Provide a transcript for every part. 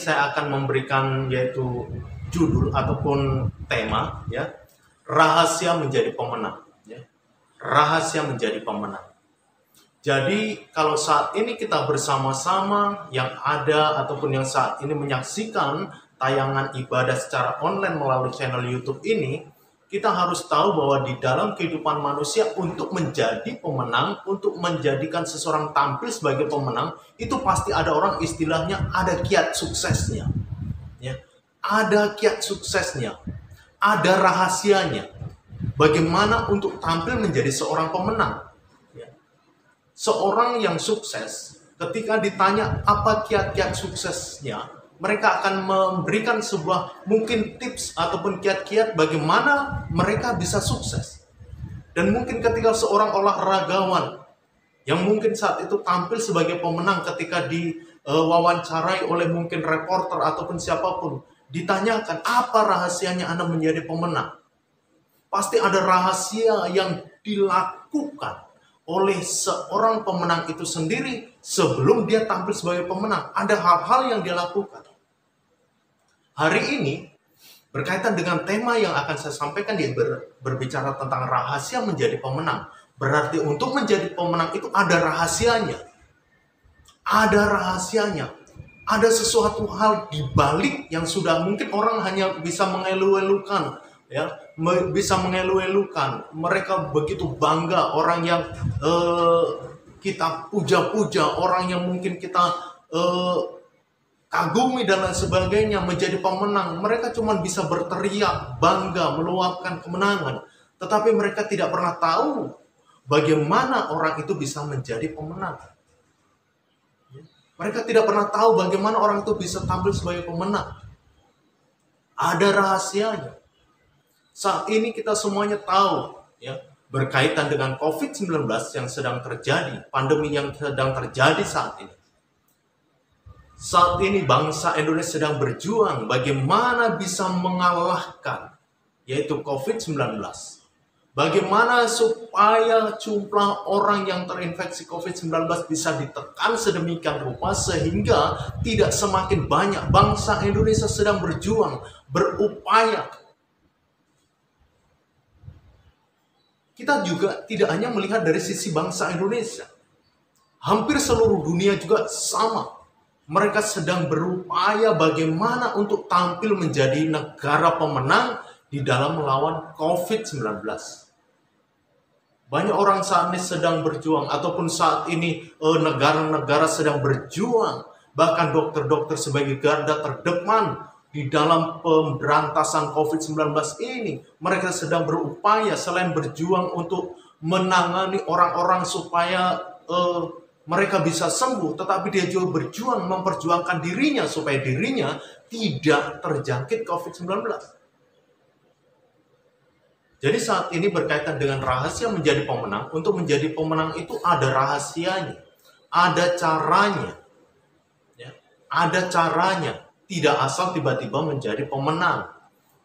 saya akan memberikan yaitu judul ataupun tema ya, rahasia menjadi pemenang ya. Rahasia menjadi pemenang. Jadi kalau saat ini kita bersama-sama yang ada ataupun yang saat ini menyaksikan tayangan ibadah secara online melalui channel YouTube ini, kita harus tahu bahwa di dalam kehidupan manusia untuk menjadi pemenang, untuk menjadikan seseorang tampil sebagai pemenang, itu pasti ada orang istilahnya ada kiat suksesnya. Ya. Ada kiat suksesnya, ada rahasianya. Bagaimana untuk tampil menjadi seorang pemenang. Seorang yang sukses, ketika ditanya apa kiat-kiat suksesnya, mereka akan memberikan sebuah mungkin tips ataupun kiat-kiat bagaimana mereka bisa sukses. Dan mungkin ketika seorang olahragawan yang mungkin saat itu tampil sebagai pemenang ketika diwawancarai oleh mungkin reporter ataupun siapapun, ditanyakan apa rahasianya Anda menjadi pemenang. Pasti ada rahasia yang dilakukan oleh seorang pemenang itu sendiri sebelum dia tampil sebagai pemenang. Ada hal-hal yang dia lakukan. Hari ini berkaitan dengan tema yang akan saya sampaikan, dia berbicara tentang rahasia menjadi pemenang. Berarti untuk menjadi pemenang itu ada rahasianya. Ada rahasianya. Ada sesuatu hal di balik yang sudah mungkin orang hanya bisa mengeluh-elukan, ya, bisa mengeluh-elukan. Mereka begitu bangga, orang yang kita puja-puja, orang yang mungkin kita kagumi dan lain sebagainya menjadi pemenang. Mereka cuma bisa berteriak bangga, meluapkan kemenangan, tetapi mereka tidak pernah tahu bagaimana orang itu bisa menjadi pemenang. Mereka tidak pernah tahu bagaimana orang itu bisa tampil sebagai pemenang. Ada rahasianya. Saat ini kita semuanya tahu ya, berkaitan dengan COVID-19 yang sedang terjadi, pandemi yang sedang terjadi saat ini. Saat ini bangsa Indonesia sedang berjuang bagaimana bisa mengalahkan yaitu COVID-19. Bagaimana supaya jumlah orang yang terinfeksi COVID-19 bisa ditekan sedemikian rupa sehingga tidak semakin banyak. Bangsa Indonesia sedang berjuang, berupaya. Kita juga tidak hanya melihat dari sisi bangsa Indonesia. Hampir seluruh dunia juga sama. Mereka sedang berupaya bagaimana untuk tampil menjadi negara pemenang di dalam melawan COVID-19. Banyak orang saat ini sedang berjuang, ataupun saat ini negara-negara sedang berjuang. Bahkan dokter-dokter sebagai garda terdepan di dalam pemberantasan COVID-19 ini. Mereka sedang berupaya selain berjuang untuk menangani orang-orang supaya mereka bisa sembuh, tetapi dia juga berjuang memperjuangkan dirinya supaya dirinya tidak terjangkit COVID-19. Jadi saat ini berkaitan dengan rahasia menjadi pemenang. Untuk menjadi pemenang itu ada rahasianya, ada caranya, ya, ada caranya. Tidak asal tiba-tiba menjadi pemenang,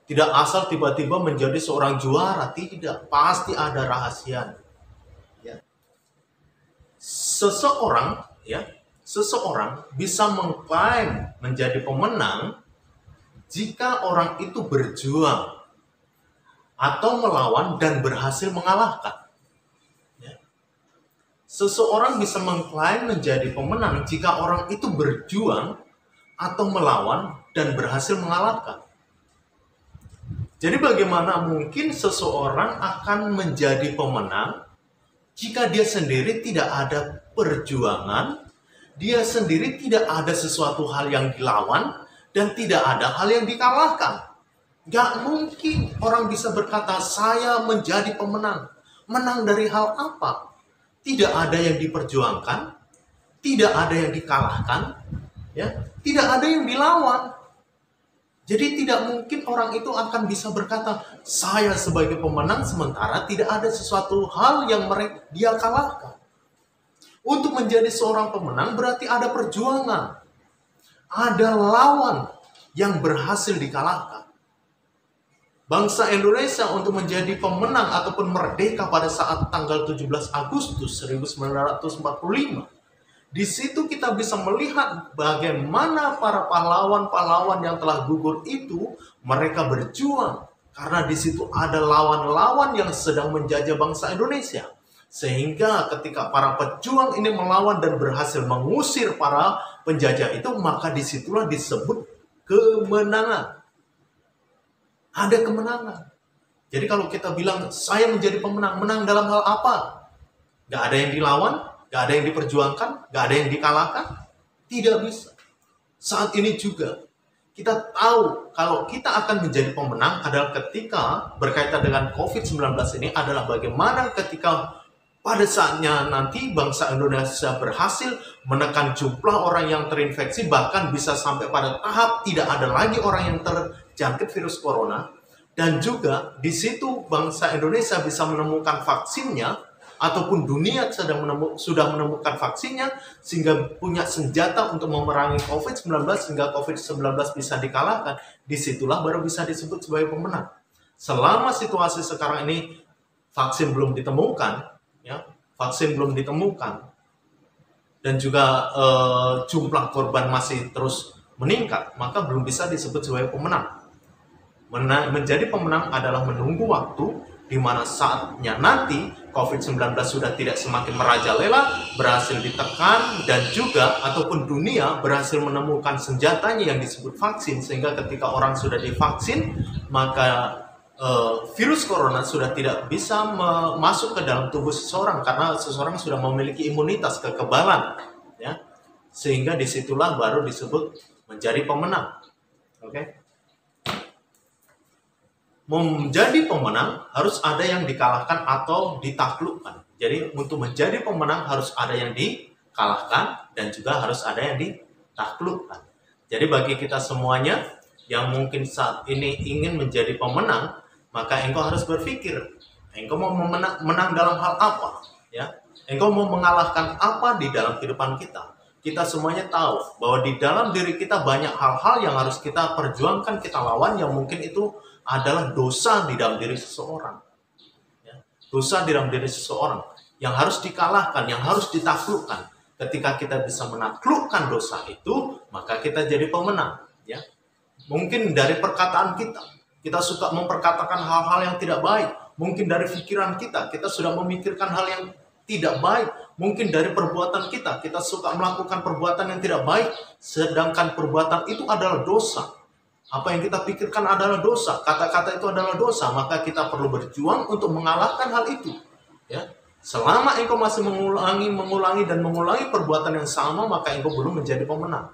tidak asal tiba-tiba menjadi seorang juara, tidak. Pasti ada rahasianya. Ya. Seseorang bisa mengklaim menjadi pemenang jika orang itu berjuang atau melawan dan berhasil mengalahkan. Ya. Seseorang bisa mengklaim menjadi pemenang jika orang itu berjuang atau melawan dan berhasil mengalahkan. Jadi bagaimana mungkin seseorang akan menjadi pemenang jika dia sendiri tidak ada perjuangan, dia sendiri tidak ada sesuatu hal yang dilawan, dan tidak ada hal yang dikalahkan. Gak mungkin orang bisa berkata, saya menjadi pemenang. Menang dari hal apa? Tidak ada yang diperjuangkan, tidak ada yang dikalahkan, ya, tidak ada yang dilawan. Jadi tidak mungkin orang itu akan bisa berkata, saya sebagai pemenang, sementara tidak ada sesuatu hal yang dia kalahkan. Untuk menjadi seorang pemenang berarti ada perjuangan, ada lawan yang berhasil dikalahkan. Bangsa Indonesia untuk menjadi pemenang ataupun merdeka pada saat tanggal 17 Agustus 1945, Di situ kita bisa melihat bagaimana para pahlawan-pahlawan yang telah gugur itu mereka berjuang karena di situ ada lawan-lawan yang sedang menjajah bangsa Indonesia. Sehingga ketika para pejuang ini melawan dan berhasil mengusir para penjajah itu, maka disitulah disebut kemenangan. Ada kemenangan. Jadi kalau kita bilang saya menjadi pemenang, menang dalam hal apa? Gak ada yang dilawan, gak ada yang diperjuangkan, gak ada yang dikalahkan. Tidak bisa. Saat ini juga kita tahu kalau kita akan menjadi pemenang adalah ketika berkaitan dengan COVID-19 ini adalah bagaimana ketika pada saatnya nanti bangsa Indonesia berhasil menekan jumlah orang yang terinfeksi, bahkan bisa sampai pada tahap tidak ada lagi orang yang terjangkit virus corona. Dan juga di situ bangsa Indonesia bisa menemukan vaksinnya, ataupun dunia sudah menemukan vaksinnya, sehingga punya senjata untuk memerangi COVID-19, sehingga COVID-19 bisa dikalahkan. Disitulah baru bisa disebut sebagai pemenang. Selama situasi sekarang ini vaksin belum ditemukan, ya, vaksin belum ditemukan, dan juga jumlah korban masih terus meningkat, maka belum bisa disebut sebagai pemenang. Menjadi pemenang adalah menunggu waktu di mana saatnya nanti COVID-19 sudah tidak semakin merajalela, berhasil ditekan, dan juga ataupun dunia berhasil menemukan senjatanya yang disebut vaksin, sehingga ketika orang sudah divaksin, maka virus corona sudah tidak bisa masuk ke dalam tubuh seseorang karena seseorang sudah memiliki imunitas kekebalan, ya, sehingga disitulah baru disebut menjadi pemenang. Oke. Menjadi pemenang harus ada yang dikalahkan atau ditaklukkan. Jadi untuk menjadi pemenang harus ada yang dikalahkan dan juga harus ada yang ditaklukkan. Jadi bagi kita semuanya yang mungkin saat ini ingin menjadi pemenang, maka engkau harus berpikir, engkau mau menang dalam hal apa? Ya, engkau mau mengalahkan apa di dalam kehidupan kita? Kita semuanya tahu bahwa di dalam diri kita banyak hal-hal yang harus kita perjuangkan, kita lawan, yang mungkin itu adalah dosa di dalam diri seseorang. Ya, dosa di dalam diri seseorang yang harus dikalahkan, yang harus ditaklukkan. Ketika kita bisa menaklukkan dosa itu, maka kita jadi pemenang. Ya, mungkin dari perkataan kita suka memperkatakan hal-hal yang tidak baik. Mungkin dari pikiran kita sudah memikirkan hal yang tidak baik. Mungkin dari perbuatan kita suka melakukan perbuatan yang tidak baik, sedangkan perbuatan itu adalah dosa. Apa yang kita pikirkan adalah dosa, kata-kata itu adalah dosa, maka kita perlu berjuang untuk mengalahkan hal itu. Ya, selama engkau masih mengulangi dan mengulangi perbuatan yang sama, maka engkau belum menjadi pemenang.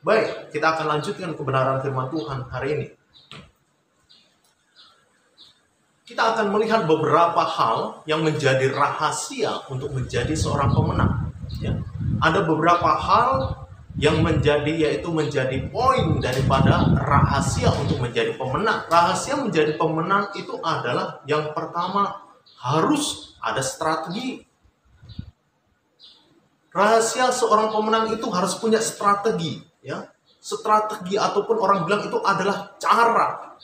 Baik, kita akan lanjutkan kebenaran firman Tuhan hari ini. Kita akan melihat beberapa hal yang menjadi rahasia untuk menjadi seorang pemenang. Ya, ada beberapa hal yang menjadi poin daripada rahasia untuk menjadi pemenang. Rahasia menjadi pemenang itu adalah yang pertama, harus ada strategi. Rahasia seorang pemenang itu harus punya strategi, ya. Strategi ataupun orang bilang itu adalah cara,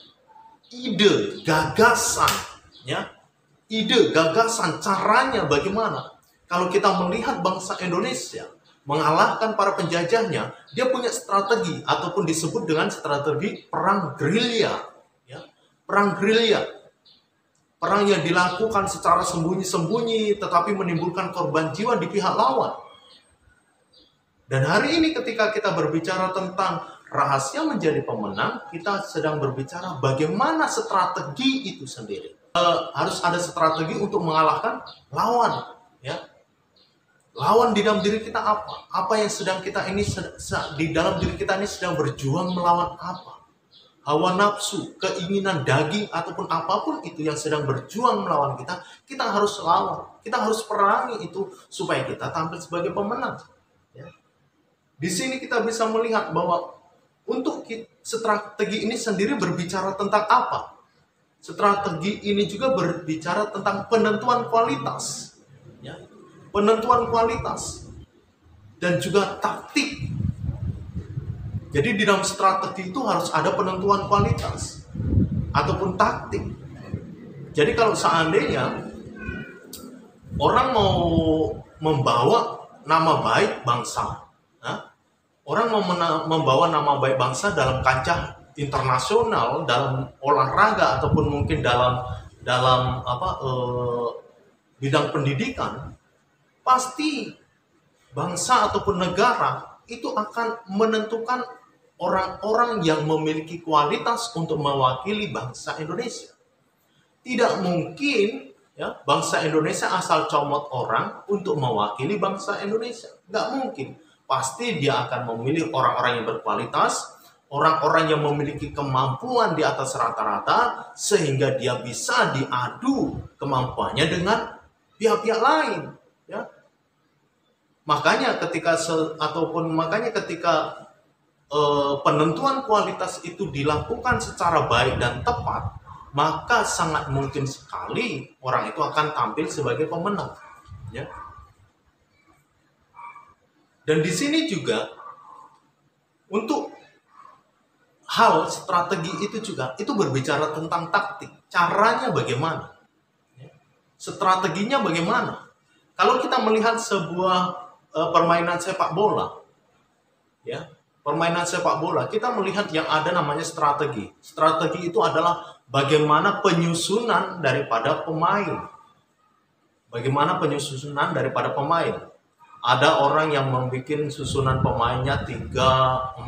ide, gagasan, ya. Ide, gagasan, caranya bagaimana? Kalau kita melihat bangsa Indonesia mengalahkan para penjajahnya, dia punya strategi ataupun disebut dengan strategi perang gerilya, ya. Perang gerilya, perang yang dilakukan secara sembunyi-sembunyi tetapi menimbulkan korban jiwa di pihak lawan. Dan hari ini ketika kita berbicara tentang rahasia menjadi pemenang, kita sedang berbicara bagaimana strategi itu sendiri. Harus ada strategi untuk mengalahkan lawan, ya. Lawan di dalam diri kita apa? Apa yang sedang kita ini di dalam diri kita ini sedang berjuang melawan apa? Hawa nafsu, keinginan daging ataupun apapun itu yang sedang berjuang melawan kita, kita harus lawan. Kita harus perangi itu supaya kita tampil sebagai pemenang. Ya. Di sini kita bisa melihat bahwa untuk strategi ini sendiri berbicara tentang apa? Strategi ini juga berbicara tentang penentuan kualitas. Ya. Penentuan kualitas dan juga taktik. Jadi di dalam strategi itu harus ada penentuan kualitas ataupun taktik. Jadi kalau seandainya orang mau membawa nama baik bangsa. Nah, orang membawa nama baik bangsa dalam kancah internasional, dalam olahraga ataupun mungkin dalam bidang pendidikan, pasti bangsa ataupun negara itu akan menentukan orang-orang yang memiliki kualitas untuk mewakili bangsa Indonesia. Tidak mungkin ya bangsa Indonesia asal comot orang untuk mewakili bangsa Indonesia. Nggak mungkin. Pasti dia akan memilih orang-orang yang berkualitas, orang-orang yang memiliki kemampuan di atas rata-rata, sehingga dia bisa diadu kemampuannya dengan pihak-pihak lain. Ya. Makanya ketika penentuan kualitas itu dilakukan secara baik dan tepat, maka sangat mungkin sekali orang itu akan tampil sebagai pemenang. Ya. Dan di sini juga untuk hal strategi itu juga itu berbicara tentang taktik. Caranya bagaimana? Ya. Strateginya bagaimana? Kalau kita melihat sebuah permainan sepak bola, ya. Permainan sepak bola, kita melihat yang ada namanya strategi. Strategi itu adalah bagaimana penyusunan daripada pemain. Bagaimana penyusunan daripada pemain. Ada orang yang membuat susunan pemainnya 3,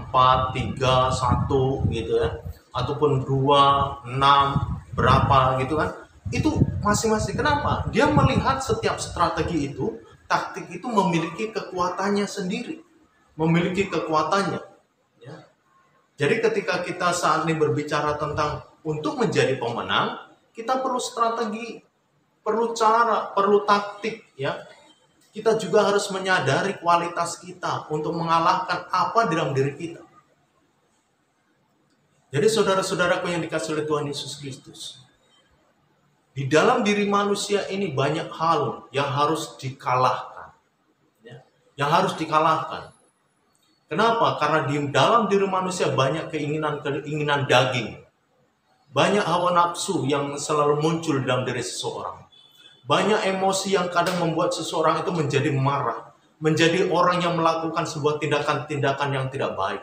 4, 3, 1 gitu ya. Ataupun 2, 6, berapa gitu kan. Itu masing-masing. Kenapa? Dia melihat setiap strategi itu, taktik itu memiliki kekuatannya sendiri. Memiliki kekuatannya. Ya. Jadi ketika kita saat ini berbicara tentang untuk menjadi pemenang, kita perlu strategi, perlu cara, perlu taktik. Ya. Kita juga harus menyadari kualitas kita untuk mengalahkan apa dalam diri kita. Jadi saudara-saudaraku yang dikasihi oleh Tuhan Yesus Kristus, di dalam diri manusia ini banyak hal yang harus dikalahkan. Ya. Yang harus dikalahkan. Kenapa? Karena di dalam diri manusia banyak keinginan daging. Banyak hawa nafsu yang selalu muncul dalam diri seseorang. Banyak emosi yang kadang membuat seseorang itu menjadi marah. Menjadi orang yang melakukan sebuah tindakan-tindakan yang tidak baik.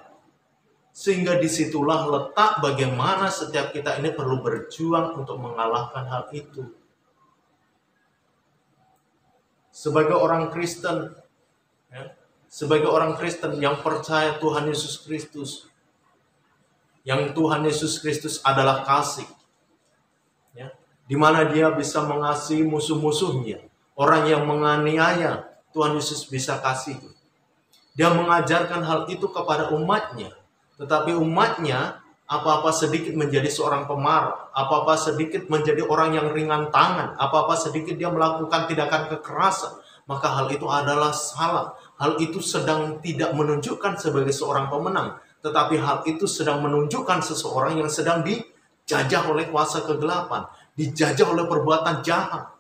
Sehingga disitulah letak bagaimana setiap kita ini perlu berjuang untuk mengalahkan hal itu. Sebagai orang Kristen, ya, sebagai orang Kristen yang percaya Tuhan Yesus Kristus, yang Tuhan Yesus Kristus adalah kasih, ya, di mana dia bisa mengasihi musuh-musuhnya, orang yang menganiaya, Tuhan Yesus bisa kasih. Dia mengajarkan hal itu kepada umatnya, tetapi umatnya apa-apa sedikit menjadi seorang pemarah, apa-apa sedikit menjadi orang yang ringan tangan, apa-apa sedikit dia melakukan tindakan kekerasan, maka hal itu adalah salah. Hal itu sedang tidak menunjukkan sebagai seorang pemenang, tetapi hal itu sedang menunjukkan seseorang yang sedang dijajah oleh kuasa kegelapan, dijajah oleh perbuatan jahat.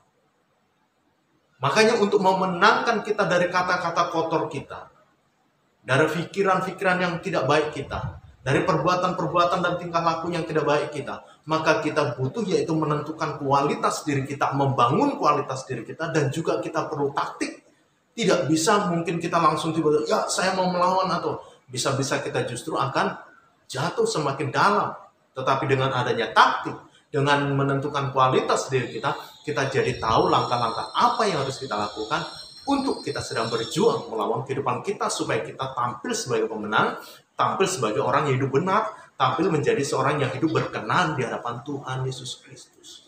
Makanya untuk memenangkan kita dari kata-kata kotor kita, dari pikiran-pikiran yang tidak baik kita, dari perbuatan-perbuatan dan tingkah laku yang tidak baik kita, maka kita butuh yaitu menentukan kualitas diri kita, membangun kualitas diri kita, dan juga kita perlu taktik. Tidak bisa mungkin kita langsung tiba-tiba, ya saya mau melawan, atau bisa-bisa kita justru akan jatuh semakin dalam. Tetapi dengan adanya taktik, dengan menentukan kualitas diri kita, kita jadi tahu langkah-langkah apa yang harus kita lakukan untuk kita sedang berjuang melawan kehidupan kita, supaya kita tampil sebagai pemenang, tampil sebagai orang yang hidup benar, tampil menjadi seorang yang hidup berkenan di hadapan Tuhan Yesus Kristus.